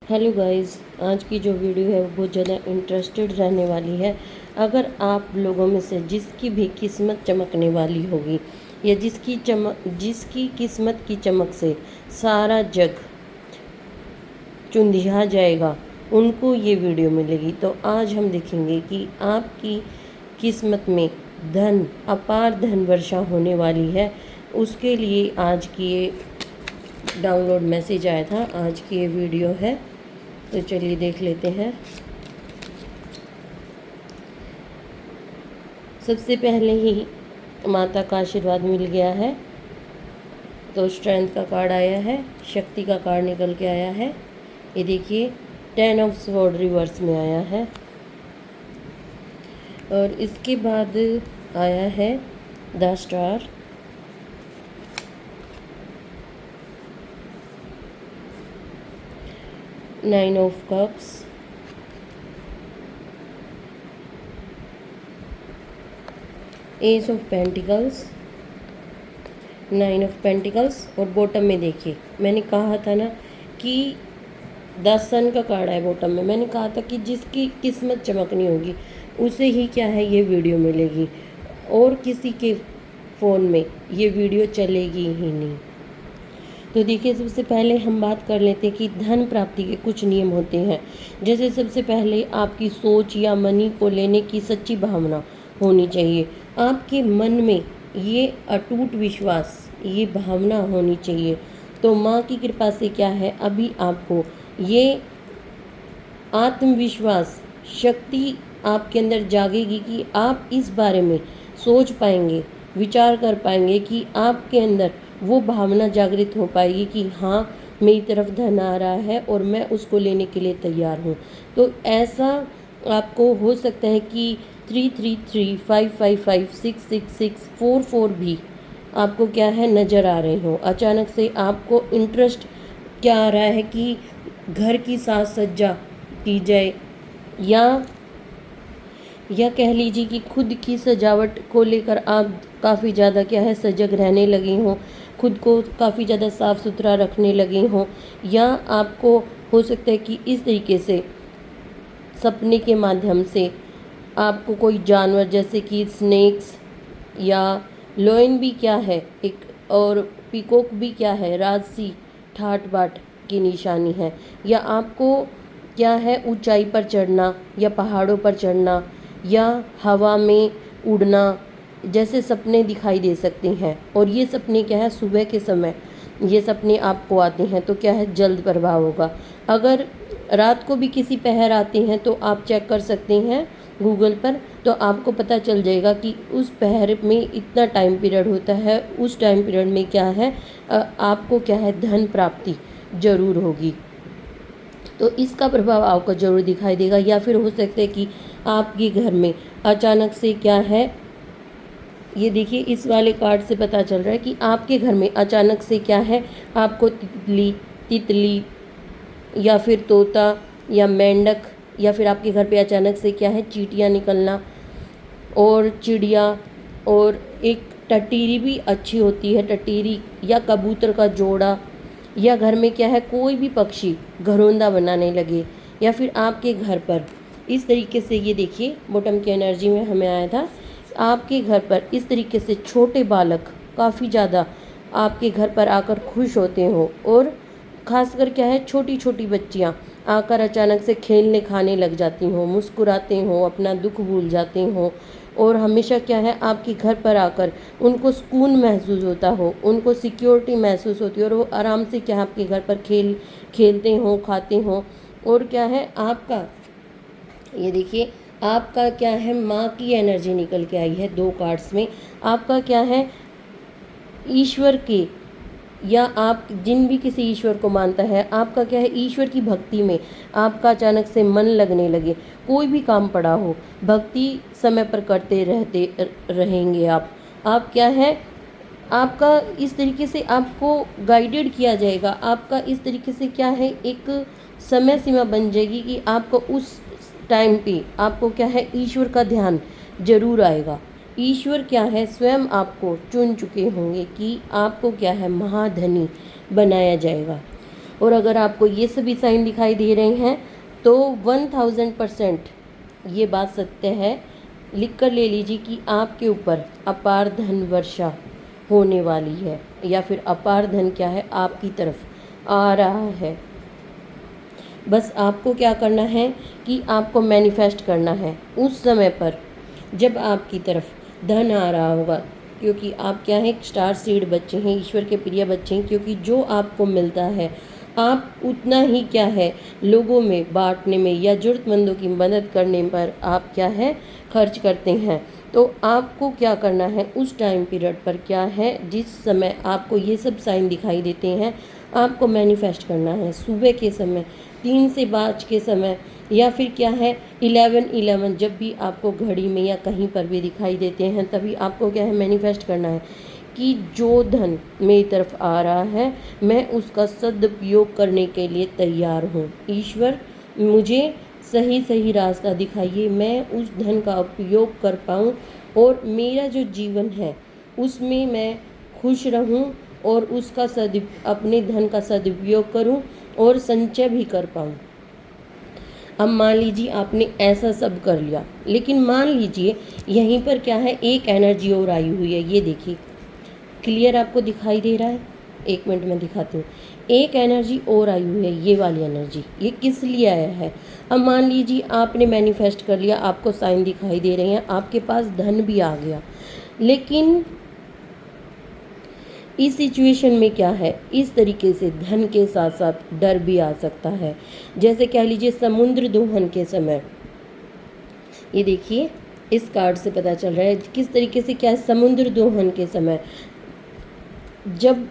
Hello guys, आज की जो वीडियो है वो बहुत ज़्यादा इंटरेस्टेड रहने वाली है। अगर आप लोगों में से जिसकी भी किस्मत चमकने वाली होगी या जिसकी किस्मत की चमक से सारा जग चुंधिया जाएगा, उनको ये वीडियो मिलेगी। तो आज हम देखेंगे कि आपकी किस्मत में अपार धन वर्षा होने वाली है। उसके लिए आज की ये डाउनलोड मैसेज आया था, आज की ये वीडियो है। तो चलिए देख लेते हैं। सबसे पहले ही माता का आशीर्वाद मिल गया है, तो स्ट्रेंथ का कार्ड आया है, शक्ति का कार्ड निकल के आया है। ये देखिए 10 ऑफ स्वॉर्ड रिवर्स में आया है, और इसके बाद आया है the star, nine of cups, S of pentacles, nine of pentacles. और बॉटम में देखिए, मैंने कहा था ना कि 10 सन का कार्ड है बॉटम में। मैंने कहा था कि जिसकी किस्मत चमकनी होगी उसे ही क्या है ये वीडियो मिलेगी, और किसी के फ़ोन में ये वीडियो चलेगी ही नहीं। तो देखिए, सबसे पहले हम बात कर लेते हैं कि धन प्राप्ति के कुछ नियम होते हैं। जैसे सबसे पहले आपकी सोच या मनी को लेने की सच्ची भावना होनी चाहिए। आपके मन में ये अटूट विश्वास, ये भावना होनी चाहिए। तो माँ की कृपा से क्या है, अभी आपको ये आत्मविश्वास शक्ति आपके अंदर जागेगी कि आप इस बारे में सोच पाएंगे, विचार कर पाएंगे, कि आपके अंदर वो भावना जागृत हो पाएगी कि हाँ, मेरी तरफ धन आ रहा है और मैं उसको लेने के लिए तैयार हूँ। तो ऐसा आपको हो सकता है कि 333 555 666 44 भी आपको क्या है नज़र आ रहे हो। अचानक से आपको इंटरेस्ट क्या आ रहा है कि घर की साज सज्जा की जाए, या कह लीजिए कि खुद की सजावट को लेकर आप काफ़ी ज़्यादा क्या है सजग रहने लगे हों, खुद को काफ़ी ज़्यादा साफ़ सुथरा रखने लगे हों। या आपको हो सकता है कि इस तरीके से सपने के माध्यम से आपको कोई जानवर, जैसे कि स्नेक्स या लोयन भी क्या है एक, और पीकॉक भी क्या है राजसी ठाट बाट की निशानी है। या आपको क्या है ऊंचाई पर चढ़ना, या पहाड़ों पर चढ़ना, या हवा में उड़ना, जैसे सपने दिखाई दे सकते हैं। और ये सपने क्या है सुबह के समय ये सपने आपको आते हैं, तो क्या है जल्द प्रभाव होगा। अगर रात को भी किसी पहर आते हैं तो आप चेक कर सकते हैं गूगल पर, तो आपको पता चल जाएगा कि उस पहर में इतना टाइम पीरियड होता है, उस टाइम पीरियड में क्या है आपको क्या है धन प्राप्ति जरूर होगी। तो इसका प्रभाव आपको जरूर दिखाई देगा। या फिर हो सकता है कि आपके घर में अचानक से क्या है, ये देखिए इस वाले कार्ड से पता चल रहा है कि आपके घर में अचानक से क्या है आपको तितली या फिर तोता या मेंढक, या फिर आपके घर पे अचानक से क्या है चींटियाँ निकलना, और चिड़िया, और एक टटीरी भी अच्छी होती है, टटीरी या कबूतर का जोड़ा, या घर में क्या है कोई भी पक्षी घरौंदा बनाने लगे, या फिर आपके घर पर इस तरीके से, ये देखिए बॉटम की एनर्जी में हमें आया था, आपके घर पर इस तरीके से छोटे बालक काफ़ी ज़्यादा आपके घर पर आकर खुश होते हो, और खासकर क्या है छोटी छोटी बच्चियाँ आकर अचानक से खेलने खाने लग जाती हों, मुस्कुराते हों, अपना दुख भूल जाते हों, और हमेशा क्या है आपके घर पर आकर उनको सुकून महसूस होता हो, उनको सिक्योरिटी महसूस होती हो, और वो आराम से क्या है आपके घर पर खेलते हों, खाते हों। और क्या है आपका, ये देखिए आपका क्या है माँ की एनर्जी निकल के आई है 2 कार्ड्स में। आपका क्या है ईश्वर के, या आप जिन भी किसी ईश्वर को मानता है, आपका क्या है ईश्वर की भक्ति में आपका अचानक से मन लगने लगे। कोई भी काम पड़ा हो, भक्ति समय पर करते रहते रहेंगे आप क्या है आपका इस तरीके से आपको गाइडेड किया जाएगा। आपका इस तरीके से क्या है एक समय सीमा बन जाएगी कि आपको उस टाइम पे आपको क्या है ईश्वर का ध्यान जरूर आएगा। ईश्वर क्या है स्वयं आपको चुन चुके होंगे कि आपको क्या है महाधनी बनाया जाएगा। और अगर आपको ये सभी साइन दिखाई दे रहे हैं तो 1000% ये बात सत्य है। लिख कर ले लीजिए कि आपके ऊपर अपार धन वर्षा होने वाली है, या फिर अपार धन क्या है आपकी तरफ आ रहा है। बस आपको क्या करना है कि आपको मैनिफेस्ट करना है उस समय पर जब आपकी तरफ धन आ रहा होगा, क्योंकि आप क्या है, स्टार सीड बच्चे हैं, ईश्वर के प्रिय बच्चे हैं। क्योंकि जो आपको मिलता है आप उतना ही क्या है लोगों में बांटने में या ज़रूरतमंदों की मदद करने पर आप क्या है खर्च करते हैं। तो आपको क्या करना है उस टाइम पीरियड पर क्या है, जिस समय आपको ये सब साइन दिखाई देते हैं, आपको मैनिफेस्ट करना है सुबह के समय 3 से 5 के समय, या फिर क्या है 11:11 जब भी आपको घड़ी में या कहीं पर भी दिखाई देते हैं, तभी आपको क्या है मैनिफेस्ट करना है कि जो धन मेरी तरफ आ रहा है मैं उसका सदुपयोग करने के लिए तैयार हूँ। ईश्वर मुझे सही सही रास्ता दिखाइए, मैं उस धन का उपयोग कर पाऊँ और मेरा जो जीवन है उसमें मैं खुश रहूँ और उसका अपने धन का सदुपयोग करूँ और संचय भी कर पाऊँ। अब मान लीजिए आपने ऐसा सब कर लिया, लेकिन मान लीजिए यहीं पर क्या है एक एनर्जी और आई हुई है। ये देखिए क्लियर आपको दिखाई दे रहा है, 1 मिनट में दिखाती हूँ। एक एनर्जी और आई हुई है, ये वाली एनर्जी। ये किस लिए आया है? अब मान लीजिए आपने मैनिफेस्ट कर लिया, आपको साइन दिखाई दे रहे हैं, आपके पास धन भी आ गया, लेकिन इस सिचुएशन में क्या है, इस तरीके से धन के साथ साथ डर भी आ सकता है। जैसे कह लीजिए समुद्र दोहन के समय, ये देखिए इस कार्ड से पता चल रहा है किस तरीके से क्या है, समुद्र दोहन के समय जब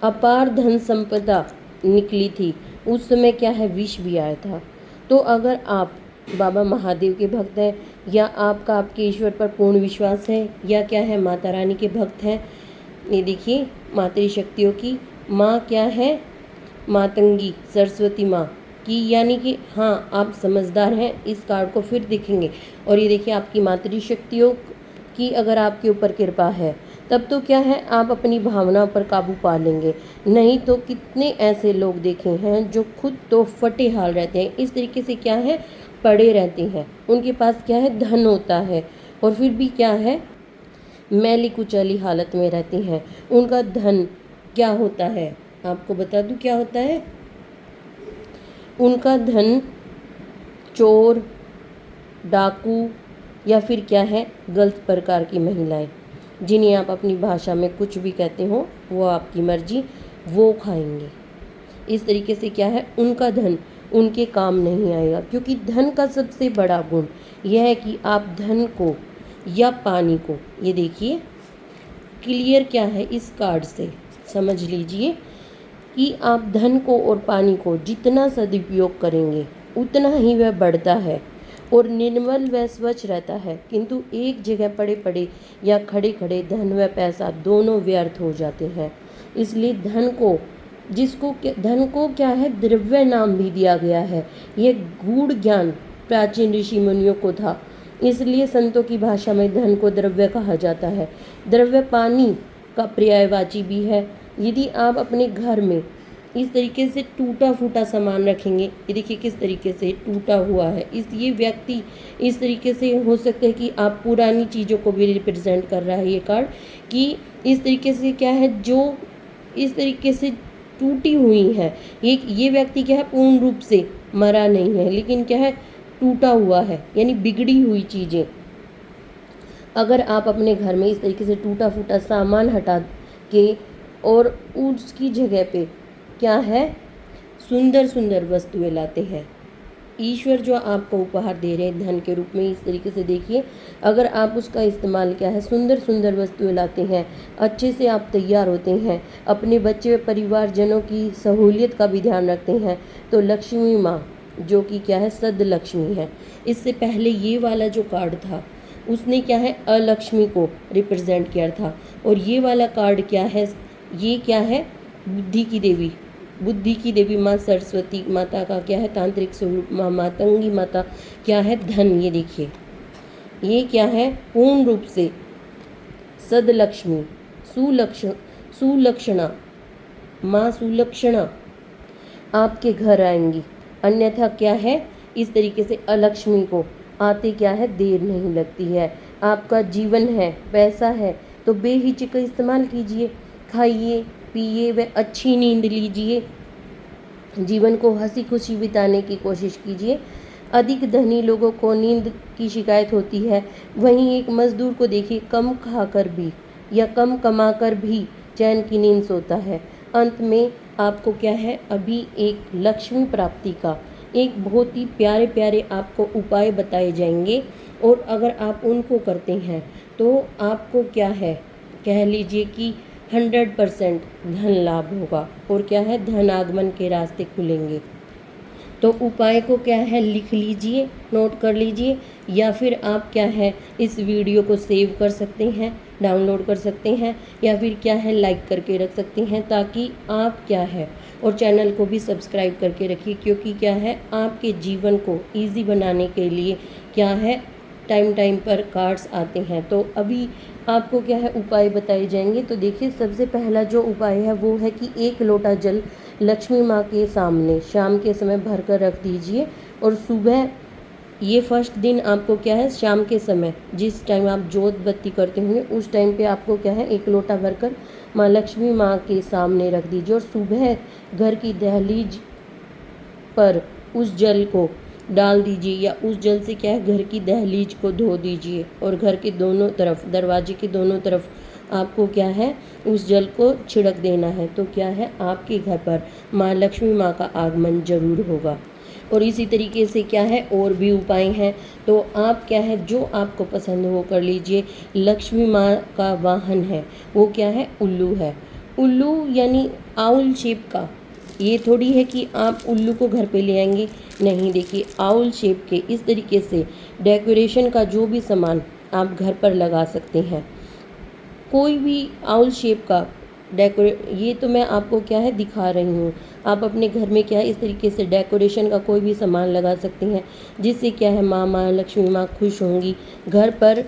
अपार धन संपदा निकली थी उस समय क्या है विष भी आया था। तो अगर आप बाबा महादेव के भक्त हैं, या आपके ईश्वर पर पूर्ण विश्वास है, या क्या है माता रानी के भक्त हैं, ये देखिए मातृशक्तियों की माँ क्या है, मातंगी सरस्वती माँ की, यानी कि हाँ आप समझदार हैं। इस कार्ड को फिर देखेंगे और ये देखिए आपकी मातृशक्तियों की अगर आपके ऊपर कृपा है तब तो क्या है आप अपनी भावना पर काबू पा लेंगे। नहीं तो कितने ऐसे लोग देखे हैं जो खुद तो फटे हाल रहते हैं, इस तरीके से क्या है पड़े रहते हैं, उनके पास क्या है धन होता है और फिर भी क्या है मैली कुचैली हालत में रहती हैं। उनका धन क्या होता है आपको बता दूं क्या होता है, उनका धन चोर, डाकू, या फिर क्या है गलत प्रकार की महिलाएं, जिन्हें आप अपनी भाषा में कुछ भी कहते हो, वो आपकी मर्जी, वो खाएंगे। इस तरीके से क्या है उनका धन उनके काम नहीं आएगा। क्योंकि धन का सबसे बड़ा गुण यह है कि आप धन को या पानी को, ये देखिए क्लियर क्या है इस कार्ड से समझ लीजिए कि आप धन को और पानी को जितना सदुपयोग करेंगे उतना ही वह बढ़ता है और निर्मल व स्वच्छ रहता है। किंतु एक जगह पड़े पड़े या खड़े खड़े धन व पैसा दोनों व्यर्थ हो जाते हैं। इसलिए धन को क्या है द्रव्य नाम भी दिया गया है। ये गूढ़ ज्ञान प्राचीन ऋषि मुनियों को था, इसलिए संतों की भाषा में धन को द्रव्य कहा जाता है। द्रव्य पानी का पर्यायवाची भी है। यदि आप अपने घर में इस तरीके से टूटा फूटा सामान रखेंगे, ये देखिए किस तरीके से टूटा हुआ है, ये व्यक्ति इस तरीके से हो सकता है कि आप पुरानी चीज़ों को भी रिप्रेजेंट कर रहा है ये कार्ड, कि इस तरीके से क्या है जो इस तरीके से टूटी हुई है। ये व्यक्ति क्या है पूर्ण रूप से मरा नहीं है, लेकिन क्या है टूटा हुआ है, यानी बिगड़ी हुई चीज़ें। अगर आप अपने घर में इस तरीके से टूटा फूटा सामान हटा के और उसकी जगह पे क्या है सुंदर सुंदर वस्तुएं लाते हैं, ईश्वर जो आपको उपहार दे रहे हैं धन के रूप में, इस तरीके से देखिए अगर आप उसका इस्तेमाल क्या है सुंदर सुंदर वस्तुएं लाते हैं, अच्छे से आप तैयार होते हैं, अपने बच्चे व परिवारजनों की सहूलियत का भी ध्यान रखते हैं, तो लक्ष्मी माँ जो कि क्या है सद लक्ष्मी है। इससे पहले ये वाला जो कार्ड था उसने क्या है अलक्ष्मी को रिप्रेजेंट किया था, और ये वाला कार्ड क्या है, ये क्या है बुद्धि की देवी माँ सरस्वती माता का क्या है तांत्रिक स्वरूप, माँ मातंगी माता क्या है धन। ये देखिए ये क्या है पूर्ण रूप से सदलक्ष्मी सुलक्षणा माँ सुलक्षणा आपके घर आएंगी। अन्यथा क्या है, इस तरीके से अलक्ष्मी को आते क्या है देर नहीं लगती है। आपका जीवन है, पैसा है, तो बेहिचक इस्तेमाल कीजिए, खाइए पिए व अच्छी नींद लीजिए, जीवन को हंसी खुशी बिताने की कोशिश कीजिए। अधिक धनी लोगों को नींद की शिकायत होती है, वहीं एक मजदूर को देखिए कम खाकर भी या कम कमाकर भी चैन की नींद सोता है। अंत में आपको क्या है, अभी एक लक्ष्मी प्राप्ति का एक बहुत ही प्यारे प्यारे आपको उपाय बताए जाएंगे, और अगर आप उनको करते हैं तो आपको क्या है, कह लीजिए कि 100% धन लाभ होगा, और क्या है धन आगमन के रास्ते खुलेंगे। तो उपाय को क्या है लिख लीजिए, नोट कर लीजिए, या फिर आप क्या है इस वीडियो को सेव कर सकते हैं, डाउनलोड कर सकते हैं, या फिर क्या है लाइक करके रख सकते हैं, ताकि आप क्या है, और चैनल को भी सब्सक्राइब करके रखिए, क्योंकि क्या है आपके जीवन को ईजी बनाने के लिए क्या है टाइम टाइम पर कार्ड्स आते हैं। तो अभी आपको क्या है उपाय बताए जाएंगे। तो देखिए, सबसे पहला जो उपाय है वो है कि 1 लोटा जल लक्ष्मी माँ के सामने शाम के समय भर कर रख दीजिए, और सुबह ये फर्स्ट दिन आपको क्या है शाम के समय जिस टाइम आप जोत बत्ती करते होंगे उस टाइम पे आपको क्या है 1 लोटा भरकर माँ लक्ष्मी माँ के सामने रख दीजिए, और सुबह घर की दहलीज पर उस जल को डाल दीजिए, या उस जल से क्या है घर की दहलीज को धो दीजिए, और घर के दोनों तरफ, दरवाजे के दोनों तरफ आपको क्या है उस जल को छिड़क देना है। तो क्या है आपके घर पर माँ लक्ष्मी माँ का आगमन जरूर होगा। और इसी तरीके से क्या है और भी उपाय हैं, तो आप क्या है जो आपको पसंद हो कर लीजिए। लक्ष्मी माँ का वाहन है वो क्या है उल्लू है, उल्लू यानी आउल शेप का। ये थोड़ी है कि आप उल्लू को घर पे ले आएंगे, नहीं, देखिए आउल शेप के इस तरीके से डेकोरेशन का जो भी सामान आप घर पर लगा सकते हैं, कोई भी आउल शेप का ये तो मैं आपको क्या है दिखा रही हूँ। आप अपने घर में क्या है इस तरीके से डेकोरेशन का कोई भी सामान लगा सकते हैं, जिससे क्या है माँ लक्ष्मी माँ खुश होंगी। घर पर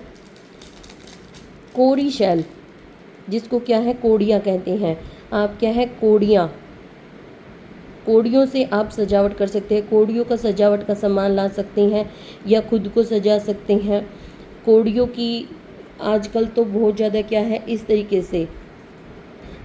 कोड़ी शैल, जिसको क्या है कोड़ियाँ कहते हैं, आप क्या है कोड़ियों से आप सजावट कर सकते हैं। कोड़ियों का सजावट का सामान ला सकते हैं, या खुद को सजा सकते हैं। कोड़ियों की आजकल तो बहुत ज़्यादा क्या है इस तरीके से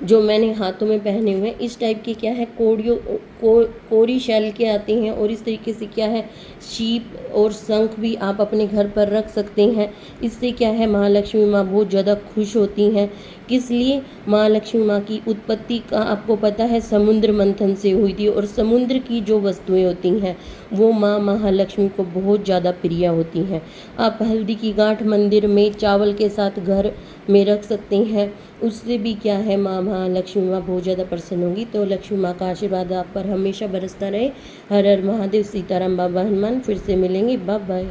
जो मैंने हाथों में पहने हुए हैं इस टाइप के क्या है कोरी शैल के आते हैं, और इस तरीके से क्या है शीप और शंख भी आप अपने घर पर रख सकते हैं। इससे क्या है महालक्ष्मी माँ बहुत ज़्यादा खुश होती हैं। किस लिए, महालक्ष्मी माँ की उत्पत्ति का आपको पता है समुद्र मंथन से हुई थी, और समुद्र की जो वस्तुएं होती हैं वो माँ महालक्ष्मी को बहुत ज़्यादा प्रिय होती हैं। आप हल्दी की गांठ मंदिर में चावल के साथ घर में रख सकते हैं, उससे भी क्या है माँ महालक्ष्मी माँ बहुत ज़्यादा प्रसन्न होंगी। तो लक्ष्मी माँ का आशीर्वाद आप पर हमेशा बरसता रहे। हर हर महादेव, सीताराम बाबा हनुमान। फिर से मिलेंगे, बाय बाय।